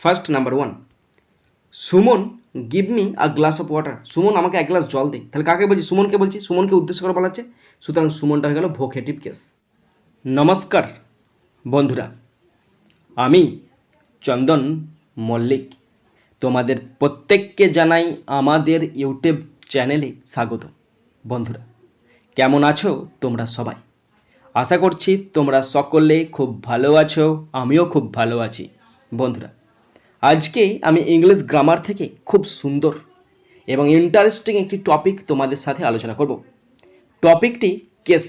First number 1, Suman give me a glass of water. Suman আমাকে এক glass জল দে। তাহলে কাকে বলছি? সুমনকে বলছি, সুমনকে উদ্দেশ্য করে বলা হচ্ছে, সুতরাং সুমনটা হয়ে গেল ভোকেটিভ কেস। নমস্কার বন্ধুরা, আমি চন্দন মল্লিক তোমাদের প্রত্যেককে জানাই আমাদের ইউটিউব চ্যানেলে স্বাগত। বন্ধুরা, কেমন আছো তোমরা সবাই? আশা করছি তোমরা সকলে খুব ভালো আছো, আমিও খুব ভালো আছি। বন্ধুরা, আজকে আমি ইংলিশ গ্রামার থেকে খুব সুন্দর এবং ইন্টারেস্টিং একটি টপিক তোমাদের সাথে আলোচনা করব। টপিকটি কেস,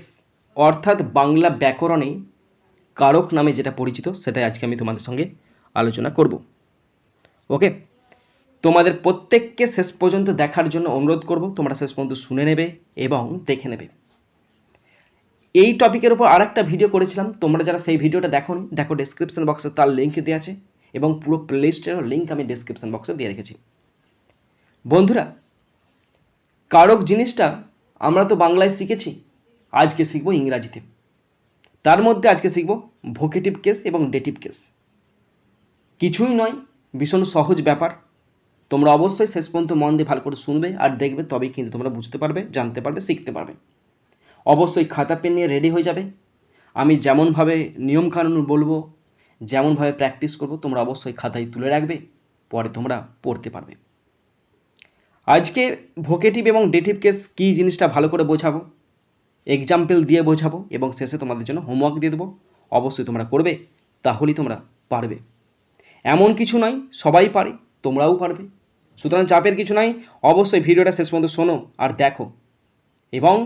অর্থাৎ বাংলা ব্যাকরণে কারক নামে যেটা পরিচিত, সেটাই আজকে আমি তোমাদের সঙ্গে আলোচনা করব। ওকে, তোমাদের প্রত্যেককে শেষ পর্যন্ত দেখার জন্য অনুরোধ করব, তোমরা শেষ পর্যন্ত শুনে নেবে এবং দেখে নেবে। এই টপিকের উপর আরেকটা ভিডিও করেছিলাম, তোমরা যারা সেই ভিডিওটা দেখোনি, দেখো ডেসক্রিপশন বক্সে তার লিঙ্ক দেওয়া আছে এবং পুরো প্লেলিস্টেরও লিঙ্ক আমি ডেসক্রিপশন বক্সে দিয়ে রেখেছি। বন্ধুরা, কারক জিনিসটা আমরা তো বাংলায় শিখেছি, আজকে শিখবো ইংরাজিতে। তার মধ্যে আজকে শিখবো ভোকেটিভ কেস এবং ডেটিভ কেস। কিছুই নয়, ভীষণ সহজ ব্যাপার। তোমরা অবশ্যই শেষ পর্যন্ত মন দিয়ে ভালো করে শুনবে আর দেখবে, তবেই কিন্তু তোমরা বুঝতে পারবে, জানতে পারবে, শিখতে পারবে। অবশ্যই খাতা পেন নিয়ে রেডি হয়ে যাবে। আমি যেমনভাবে নিয়মকানুন বলবো, যেমনভাবে প্র্যাকটিস করব, তোমরা অবশ্যই খাতায় তুলে রাখবে, পরে তোমরা পড়তে পারবে। আজকে ভোকেটিভ এবং ডেটিভ কেস কী জিনিসটা ভালো করে বোঝাবো, এক্সাম্পল দিয়ে বোঝাবো এবং শেষে তোমাদের জন্য হোমওয়ার্ক দিয়ে দেবো। অবশ্যই তোমরা করবে, তাহলেই তোমরা পারবে। এমন কিছু নয়, সবাই পারে, তোমরাও পারবে। সুতরাং চাপের কিছু নাই, অবশ্যই ভিডিওটা শেষ পর্যন্ত শোনো আর দেখো, এবং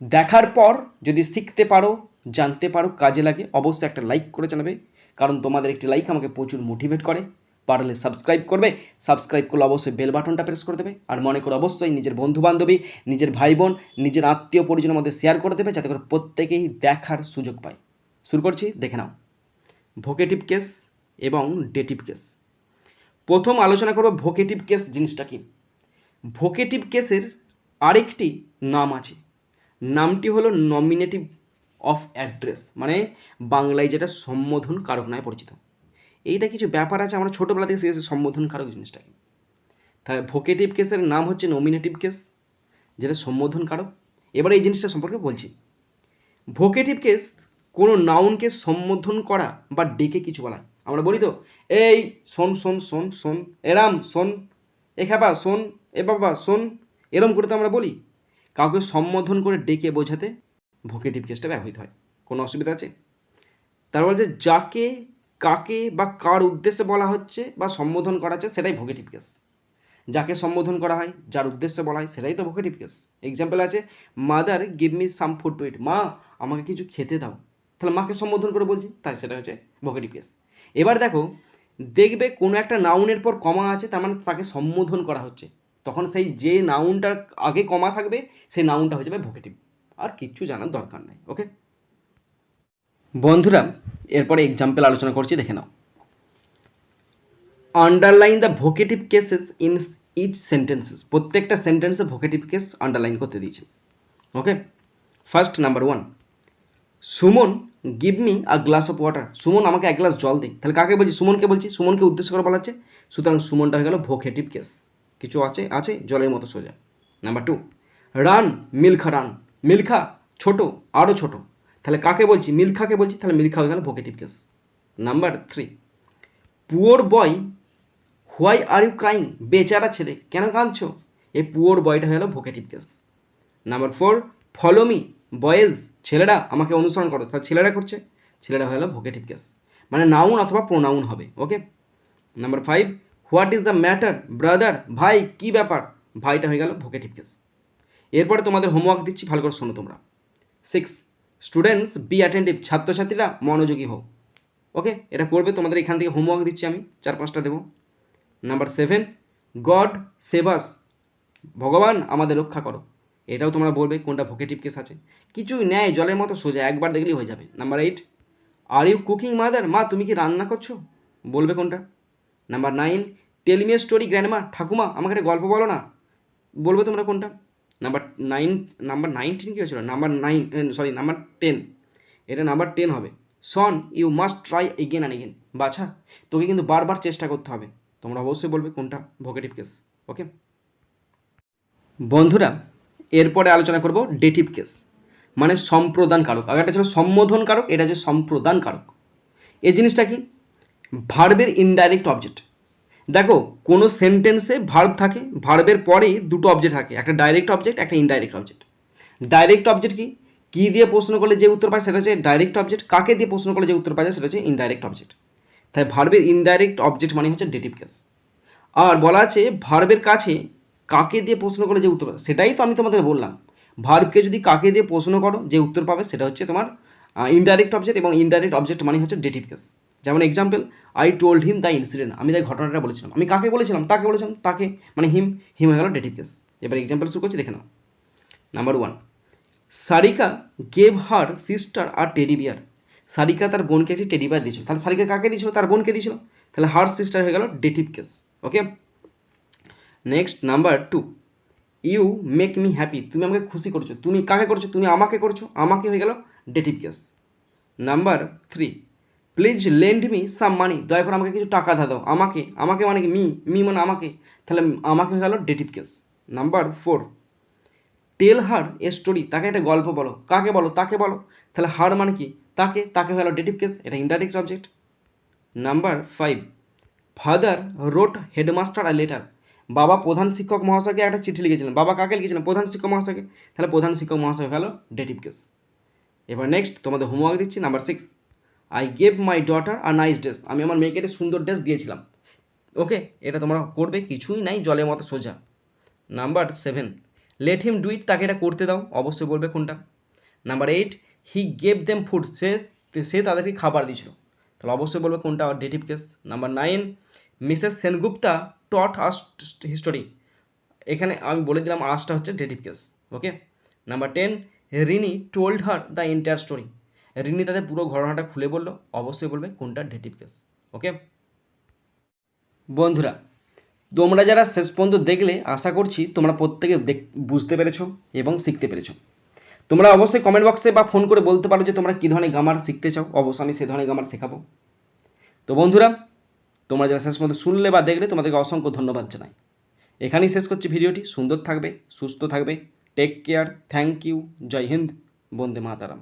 দেখার পর যদি শিখতে পারো, জানতে পারো, কাজে লাগে, অবশ্যই একটা লাইক করে জানাবে, কারণ তোমাদের একটি লাইক আমাকে প্রচুর মোটিভেট করে। পারলে সাবস্ক্রাইব করবে, সাবস্ক্রাইব করলে অবশ্যই বেল বাটনটা প্রেস করে দেবে, আর মনে করো অবশ্যই নিজের বন্ধু বান্ধবী, নিজের ভাই বোন, নিজের আত্মীয় পরিজনের মধ্যে শেয়ার করে দেবে, যাতে করে প্রত্যেকেই দেখার সুযোগ পায়। শুরু করছি, দেখে নাও ভোকেটিভ কেস এবং ডেটিভ কেস। প্রথম আলোচনা করব ভোকেটিভ কেস জিনিসটা কি। ভোকেটিভ কেসের আরেকটি নাম আছে, নামটি হলো নমিনেটিভ অফ অ্যাড্রেস, মানে বাংলায় যেটা সম্বোধন কারক নামে পরিচিত। এইটা কিছু ব্যাপার আছে, আমরা ছোটোবেলা থেকে শিখেছি সম্বোধন কারক জিনিসটাকে। তাহলে ভোকেটিভ কেসের নাম হচ্ছে নমিনেটিভ কেস, যেটা সম্বোধন কারক। এবার এই জিনিসটা সম্পর্কে বলছি। ভোকেটিভ কেস কোনো নাউনকে সম্বোধন করা বা ডেকে কিছু বলা। আমরা বলি তো, এই শোন শোন শোন শোন, এরাম শোন, এ খাবা শোন, এ বাবা শোন, এরম করে তো আমরা বলি। কাউকে সম্বোধন করে ডেকে বোঝাতে ভোকেটিভ কেসটা ব্যবহৃত হয়। কোনো অসুবিধা আছে? তারপর যে যাকে, কাকে বা কার উদ্দেশ্যে বলা হচ্ছে বা সম্বোধন করা হচ্ছে, সেটাই ভোকেটিভ কেস। যাকে সম্বোধন করা হয়, যার উদ্দেশ্যে বলা হয়, সেটাই তো ভোকেটিভ কেস। এক্সাম্পল আছে, mother give me some food to eat, মা আমাকে কিছু খেতে দাও। তাহলে মাকে সম্বোধন করে বলছি, তাই সেটা হচ্ছে ভোকেটিভ কেস। এবার দেখো, দেখবে কোনো একটা নাউনের পর কমা আছে, তার মানে তাকে সম্বোধন করা হচ্ছে, তখন সেই যে নাউনটার আগে কমা থাকবে, সেই নাউনটা হয়ে যাবে ভোকেটিভ। আর কিচ্ছু জানার দরকার নাই। ওকে বন্ধুরা, এরপরে এক্সাম্পল আলোচনা করছি, দেখে নাও। Underline the vocative cases in each sentences, প্রত্যেকটা সেন্টেন্সে ভোকেটিভ কেস আন্ডারলাইন করতে দিয়েছে। Okay, first number 1, Suman give me a glass of water, Suman আমাকে এক গ্লাস জল দে। তাহলে কাকে বলছি? সুমনকে বলছি, সুমনকে উদ্দেশ্য করে বলা হচ্ছে, সুতরাং সুমনটা হয়ে গেল ভোকেটিভ কেস। কিছু আছে আছে জলের মতো সোজা। Number 2, run Milkha run, Milkha ছোট, আরও ছোট। তাহলে কাকে বলছি? মিলখাকে বলছি, তাহলে মিলখা হয়ে গেল vocative case. Number 3, poor boy why are you crying, বেচারা ছেলে কেন কাঁদছো, এই পুয়ার বয়টা হয়ে গেল vocative case. Number 4, follow me boys, ছেলেরা আমাকে অনুসরণ করো, তাহলে ছেলেরা করছে, ছেলেরা হয়ে গেল ভোকেটিভ কেস, মানে নাউন অথবা প্রোনাউন হবে। Okay, number 5, what is the matter brother, ভাই কি ব্যাপার, ভাইটা হয়ে গেল ভোকেটিভ কেস। এরপরে তোমাদের হোমওয়ার্ক দিচ্ছি, ভালো করে শোনো তোমরা। 6, স্টুডেন্টস বি অ্যাটেন্টিভ, ছাত্রছাত্রীরা মনোযোগী হও। ওকে, এটা করবে, তোমাদের এখান থেকে হোমওয়ার্ক দিচ্ছি আমি, 4-5টা দেবো। নাম্বার 7, গড সেভ আস, ভগবান আমাদের রক্ষা করো। এটাও তোমরা বলবে কোনটা ভোকেটিভ কেস আছে, কিছুই নেয়, জলের মতো সোজা, একবার দেখলেই হয়ে যাবে। Number 8, are you cooking mother, মা তুমি কি রান্না করছো, বলবে কোনটা। Number 9, tell me a story grandma, ঠাকুমা আমাকে একটা গল্প বলো না, বলবে তোমরা কোনটা। নাম্বার 19 কি হয়েছিল, নাম্বার 10, এটা নাম্বার 10 হবে। Son you must try again and again. বাছা, তোকে কিন্তু বারবার চেষ্টা করতে হবে। তোমরা অবশ্যই বলবে কোনটা ভোকেটিভ কেস। ওকে বন্ধুরা, এরপরে আলোচনা করব ডেটিভ কেস, মানে সম্প্রদান কারক। আগেরটা ছিল সম্বোধন কারক, এটা হচ্ছে সম্প্রদান কারক। এই জিনিসটা কি? ভার্বের ইনডাইরেক্ট অবজেক্ট। দেখো কোনো সেন্টেন্সে ভার্ব থাকে, ভার্বের পরেই দুটো অবজেক্ট থাকে, একটা ডাইরেক্ট অবজেক্ট, একটা ইনডাইরেক্ট অবজেক্ট। ডাইরেক্ট অবজেক্ট কি দিয়ে প্রশ্ন করলে যে উত্তর পায় সেটা হচ্ছে ডাইরেক্ট অবজেক্ট, কাকে দিয়ে প্রশ্ন করলে যে উত্তর পাওয়া যায় সেটা হচ্ছে ইনডাইরেক্ট অবজেক্ট। তাই ভার্বের ইনডাইরেক্ট অবজেক্ট মানে হচ্ছে ডেটিভ কেস। আর বলা আছে ভার্বের কাছে কাকে দিয়ে প্রশ্ন করলে যে উত্তর পাবে, সেটাই তো আমি তোমাদের বললাম। ভার্বকে যদি কাকে দিয়ে প্রশ্ন করো যে উত্তর পাবে সেটা হচ্ছে তোমার ইনডাইরেক্ট অবজেক্ট, এবং ইনডাইরেক্ট অবজেক্ট মানে হচ্ছে ডেটিভ কেস। যেমন example, I told him the incident, আমি তাই ঘটনাটা বলেছিলাম। আমি কাকে বলেছিলাম? তাকে বলেছিলাম, তাকে মানে হিম, হিম হয়ে গেল ডেটিভ কেস। এবার এক্সাম্পল শুরু করছি, দেখে নাও। Number 1, Sarika gave her sister a teddy bear. Sarika তার বোনকে একটি টেডি বিয়ার দিয়েছিল। তাহলে সারিকা কাকে দিয়েছিল? তার বোনকে দিয়েছিল। তাহলে হার সিস্টার হয়ে গেল dative case. Okay next number 2, you make me happy, তুমি আমাকে খুশি করছো। তুমি কাকে করছো? তুমি আমাকে করছো, আমাকে হয়ে গেল dative case. Number 3, please lend me some money, দয়া করে আমাকে কিছু টাকা দাও। আমাকে, আমাকে মানে কি? মি মানে আমাকে, তাহলে আমাকে হয়ে গেল dative case. Number 4, tell her a story, তাকে একটা গল্প বলো। কাকে বলো? তাকে বলো। তাহলে হার মানে কি? তাকে, তাকে হয়ে গেল ডেটিভ কেস, এটা indirect object. Number 5, father wrote headmaster a letter, বাবা প্রধান শিক্ষক মহাশয়কে একটা চিঠি লিখেছিলেন। বাবা কাকে লিখেছিলেন? প্রধান শিক্ষক মহাশয়কে, তাহলে প্রধান শিক্ষক মহাশয় হয়ে গেল ডেটিভ কেস। এবার নেক্সট তোমাদের হোমওয়ার্ক দিচ্ছি, number 6, I gave my daughter a nice dress, আমি আমার মেয়েকে একটা সুন্দর ড্রেস দিয়েছিলাম। ওকে, এটা তোমরা করবে, কিছুই নাই, জলের মতো সোজা। Number 7, let him do it, তাকে এটা করতে দাও। অবশ্যই বলবে কোনটা। Number 8, he gave them food, সে তাদেরকে খাবার দিয়েছিল। তাহলে অবশ্যই বলবে কোনটা dative case. Number 9, Mrs Sengupta taught us history, এখানে আমি বলে দিলাম আসটা হচ্ছে dative case. Okay number 10, Rini told her the entire story, Rini তাদের পুরো ঘটনাটা খুলে বললো। অবশ্যই বলবে কোনটা ডেটিভ কেস। ওকে বন্ধুরা, তোমরা যারা শেষ পর্যন্ত দেখলে আশা করছি তোমরা প্রত্যেকে বুঝতে পেরেছো এবং শিখতে পেরেছো। তোমরা অবশ্যই কমেন্ট বক্সে বা ফোন করে বলতে পারো যে তোমরা কী ধরনের গ্রামার শিখতে চাও, অবশ্যই আমি সেই ধরনের গ্রামার শেখাবো। তো বন্ধুরা, তোমরা যারা শেষ পর্যন্ত শুনলে বা দেখলে তোমাদেরকে অসংখ্য ধন্যবাদ জানাই। এখানেই শেষ করছি ভিডিওটি। সুন্দর থাকবে, সুস্থ থাকবে, টেক কেয়ার, থ্যাংক ইউ, জয় হিন্দ, বন্দে মাতারাম।